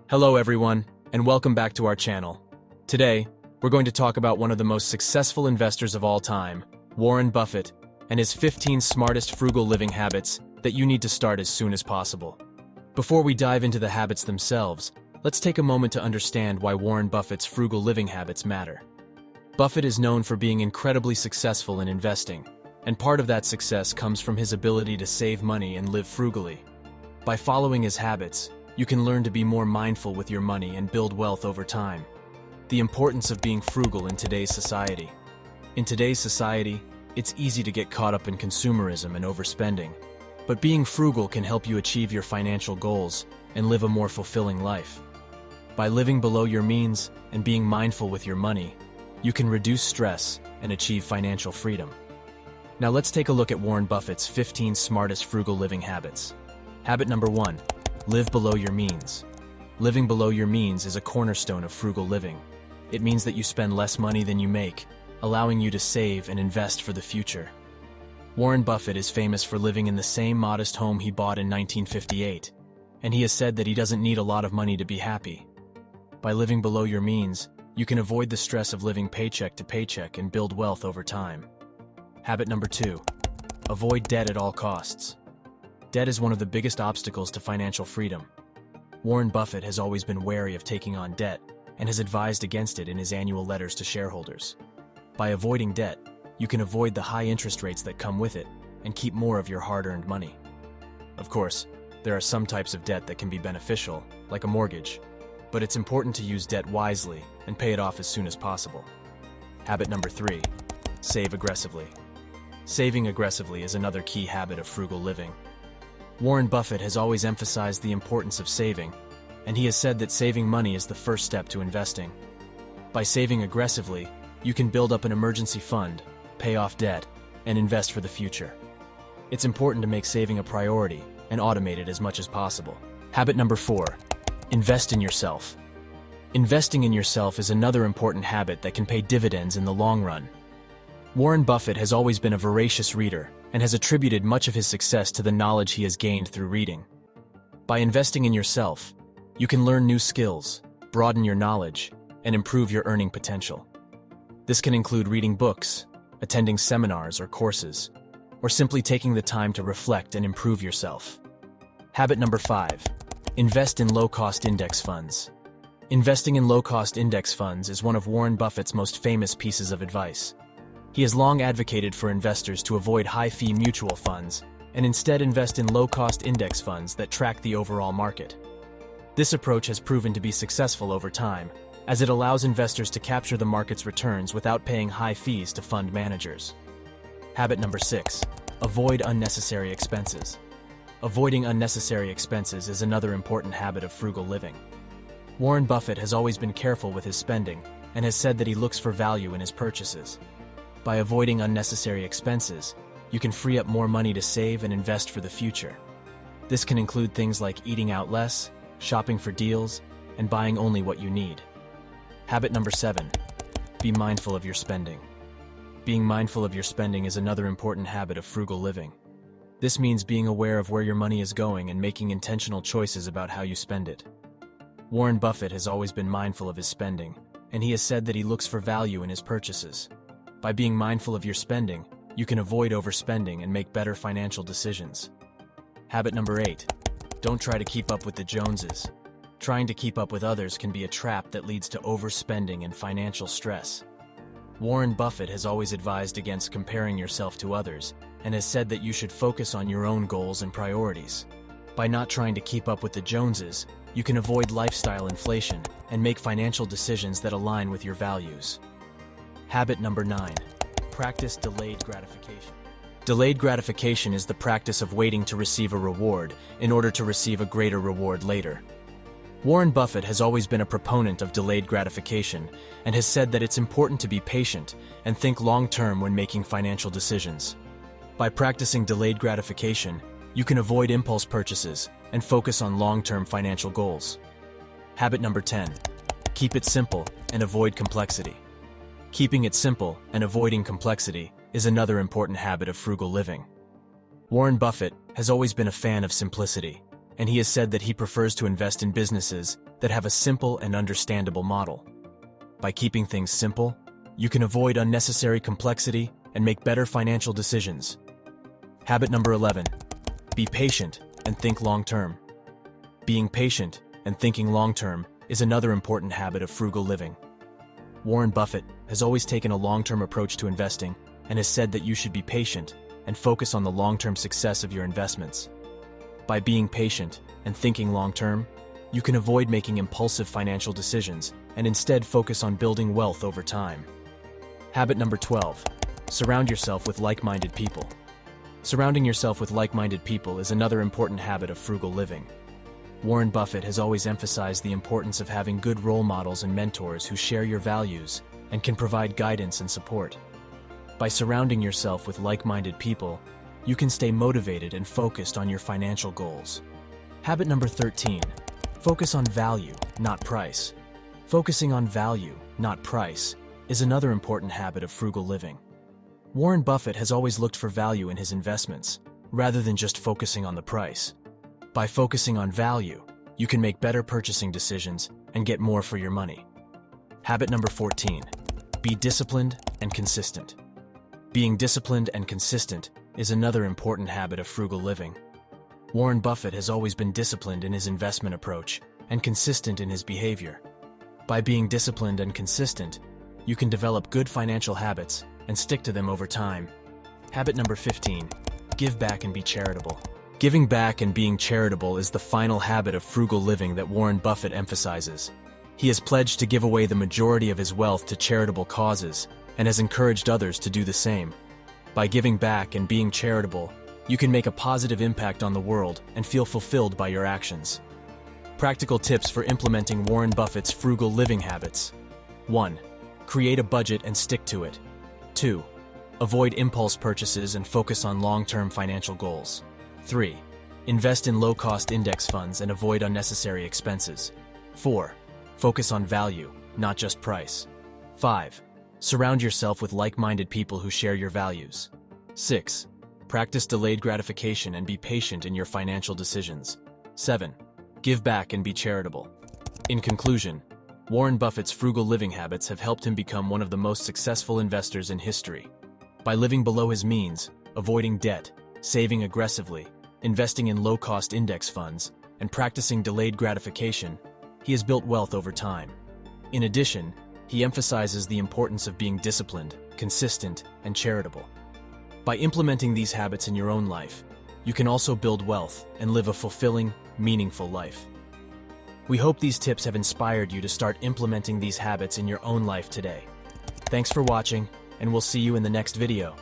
Hello everyone, and welcome back to our channel. Today, we're going to talk about one of the most successful investors of all time, Warren Buffett, and his 15 smartest frugal living habits that you need to start as soon as possible. Before we dive into the habits themselves, let's take a moment to understand why Warren Buffett's frugal living habits matter. Buffett is known for being incredibly successful in investing, and part of that success comes from his ability to save money and live frugally. By following his habits, you can learn to be more mindful with your money and build wealth over time. The importance of being frugal in today's society. In today's society, it's easy to get caught up in consumerism and overspending. But being frugal can help you achieve your financial goals and live a more fulfilling life. By living below your means and being mindful with your money, you can reduce stress and achieve financial freedom. Now let's take a look at Warren Buffett's 15 smartest frugal living habits. Habit number 1. Live below your means. Living below your means is a cornerstone of frugal living. It means that you spend less money than you make, allowing you to save and invest for the future. Warren Buffett is famous for living in the same modest home he bought in 1958, and he has said that he doesn't need a lot of money to be happy. By living below your means, you can avoid the stress of living paycheck to paycheck and build wealth over time. Habit number 2. Avoid debt at all costs. Debt is one of the biggest obstacles to financial freedom. Warren Buffett has always been wary of taking on debt and has advised against it in his annual letters to shareholders. By avoiding debt, you can avoid the high interest rates that come with it and keep more of your hard-earned money. Of course, there are some types of debt that can be beneficial, like a mortgage, but it's important to use debt wisely and pay it off as soon as possible. Habit number 3. Save aggressively. Saving aggressively is another key habit of frugal living. Warren Buffett has always emphasized the importance of saving, and he has said that saving money is the first step to investing. By saving aggressively, you can build up an emergency fund, pay off debt, and invest for the future. It's important to make saving a priority and automate it as much as possible. Habit number 4. Invest in yourself. Investing in yourself is another important habit that can pay dividends in the long run. Warren Buffett has always been a voracious reader and has attributed much of his success to the knowledge he has gained through reading. By investing in yourself, you can learn new skills, broaden your knowledge, and improve your earning potential. This can include reading books, attending seminars or courses, or simply taking the time to reflect and improve yourself. Habit number 5. Invest in low-cost index funds. Investing in low-cost index funds is one of Warren Buffett's most famous pieces of advice. He has long advocated for investors to avoid high-fee mutual funds and instead invest in low-cost index funds that track the overall market. This approach has proven to be successful over time, as it allows investors to capture the market's returns without paying high fees to fund managers. Habit number 6. Avoid unnecessary expenses. Avoiding unnecessary expenses is another important habit of frugal living. Warren Buffett has always been careful with his spending and has said that he looks for value in his purchases. By avoiding unnecessary expenses, you can free up more money to save and invest for the future. This can include things like eating out less, shopping for deals, and buying only what you need. Habit number 7. Be mindful of your spending. Being mindful of your spending is another important habit of frugal living. This means being aware of where your money is going and making intentional choices about how you spend it. Warren Buffett has always been mindful of his spending, and he has said that he looks for value in his purchases. By being mindful of your spending, you can avoid overspending and make better financial decisions. Habit number 8. Don't try to keep up with the Joneses. Trying to keep up with others can be a trap that leads to overspending and financial stress. Warren Buffett has always advised against comparing yourself to others and has said that you should focus on your own goals and priorities. By not trying to keep up with the Joneses, you can avoid lifestyle inflation and make financial decisions that align with your values. Habit number 9. Practice delayed gratification. Delayed gratification is the practice of waiting to receive a reward in order to receive a greater reward later. Warren Buffett has always been a proponent of delayed gratification and has said that it's important to be patient and think long-term when making financial decisions. By practicing delayed gratification, you can avoid impulse purchases and focus on long-term financial goals. Habit number 10. Keep it simple and avoid complexity. Keeping it simple and avoiding complexity is another important habit of frugal living. Warren Buffett has always been a fan of simplicity, and he has said that he prefers to invest in businesses that have a simple and understandable model. By keeping things simple, you can avoid unnecessary complexity and make better financial decisions. Habit number 11. Be patient and think long-term. Being patient and thinking long-term is another important habit of frugal living. Warren Buffett has always taken a long-term approach to investing and has said that you should be patient and focus on the long-term success of your investments. By being patient and thinking long-term, you can avoid making impulsive financial decisions and instead focus on building wealth over time. Habit number 12. Surround yourself with like-minded people. Surrounding yourself with like-minded people is another important habit of frugal living. Warren Buffett has always emphasized the importance of having good role models and mentors who share your values and can provide guidance and support. By surrounding yourself with like-minded people, you can stay motivated and focused on your financial goals. Habit number 13. Focus on value, not price. Focusing on value, not price, is another important habit of frugal living. Warren Buffett has always looked for value in his investments, rather than just focusing on the price. By focusing on value, you can make better purchasing decisions and get more for your money. Habit number 14. Be disciplined and consistent. Being disciplined and consistent is another important habit of frugal living. Warren Buffett has always been disciplined in his investment approach and consistent in his behavior. By being disciplined and consistent, you can develop good financial habits and stick to them over time. Habit number 15. Give back and be charitable. Giving back and being charitable is the final habit of frugal living that Warren Buffett emphasizes. He has pledged to give away the majority of his wealth to charitable causes and has encouraged others to do the same. By giving back and being charitable, you can make a positive impact on the world and feel fulfilled by your actions. Practical tips for implementing Warren Buffett's frugal living habits. 1. Create a budget and stick to it. 2. Avoid impulse purchases and focus on long-term financial goals. 3. Invest in low-cost index funds and avoid unnecessary expenses. 4. Focus on value, not just price. 5. Surround yourself with like-minded people who share your values. 6. Practice delayed gratification and be patient in your financial decisions. 7. Give back and be charitable. In conclusion, Warren Buffett's frugal living habits have helped him become one of the most successful investors in history. By living below his means, avoiding debt, saving aggressively, investing in low-cost index funds, and practicing delayed gratification, he has built wealth over time. In addition, he emphasizes the importance of being disciplined, consistent, and charitable. By implementing these habits in your own life, you can also build wealth and live a fulfilling, meaningful life. We hope these tips have inspired you to start implementing these habits in your own life today. Thanks for watching, and we'll see you in the next video.